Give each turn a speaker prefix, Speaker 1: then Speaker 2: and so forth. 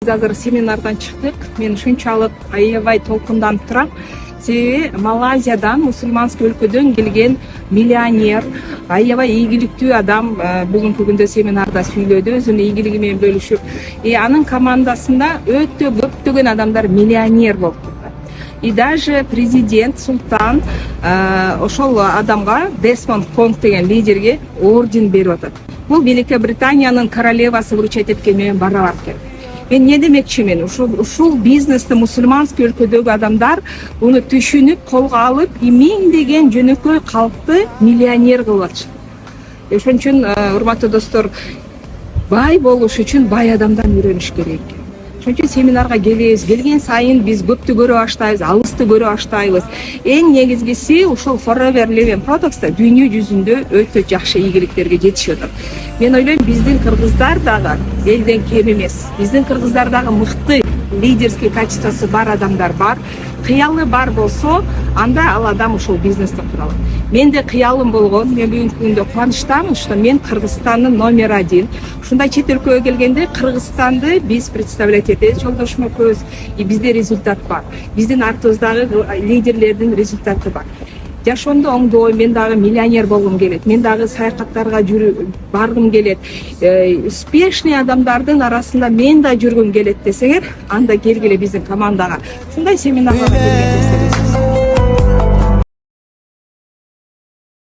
Speaker 1: Biz азыр семинардан чыктык. Мен ушунчалык аябай толкунданып турам. Себеби Малайзиядан, мусулманский өлкөдөн келген миллионер, аябай ийгиликтүү адам бүгүнкү күндө семинарда сүйлөдү, өзүнүн ийгилиги менен бөлүшүп. Анын командасында өтө көптөгөн адамдар миллионер болуп турат. И даже президент Султан ошол адамга, Десмонд Конг деген лидерге орден берип атат. Бул Великобританиянын королевасы вручать эткен менен барабар экен. Мен не демекчимин, ушул бизнести мусулманский өлкөдөгү адамдар уну түшүнүп, колго алып, миңдеген жөнөкөй калкты миллионер кылып атышат. Ошон үчүн, урматтуу достор, бай болуш үчүн бай адамдан үйрөнүш керек. Ошон үчүн семинарга келебиз. Келген сайын биз көптү көрө баштайбыз, алысты көрө баштайбыз. Эң негизгиси ушул Forever Living Products'та дүйнө жүзүндө өтө жакшы ийгиликтерге жетишип атат. Мен ойлойм, биздин кыргыздар дагы элден кем эмес. Биздин кыргыздар дагы мыкты лидерский качествосы бар адамдар бар. Кыялы бар болсо, анда ал адам ушул бизнести кура алат. Менде кыялым болгон, мен бүгүнкү күндө кубанычтамын, что мен Кыргызстандын номер 1. Ушундай чет өлкөгө келгенде Кыргызстанды биз представлять этебиз, жолдошум экөөбүз, и бизде результат бар. Биздин артыбыздагы лидерлердин результаты бар. Жашоомдо оңдой, мен дагы миллионер болгум келет, мен дагы саякаттарга баргым келет, успешный адамдардын арасында мен да жүргүм келет десеңер, анда келгиле биздин командага. Ушундай семинарга келгенде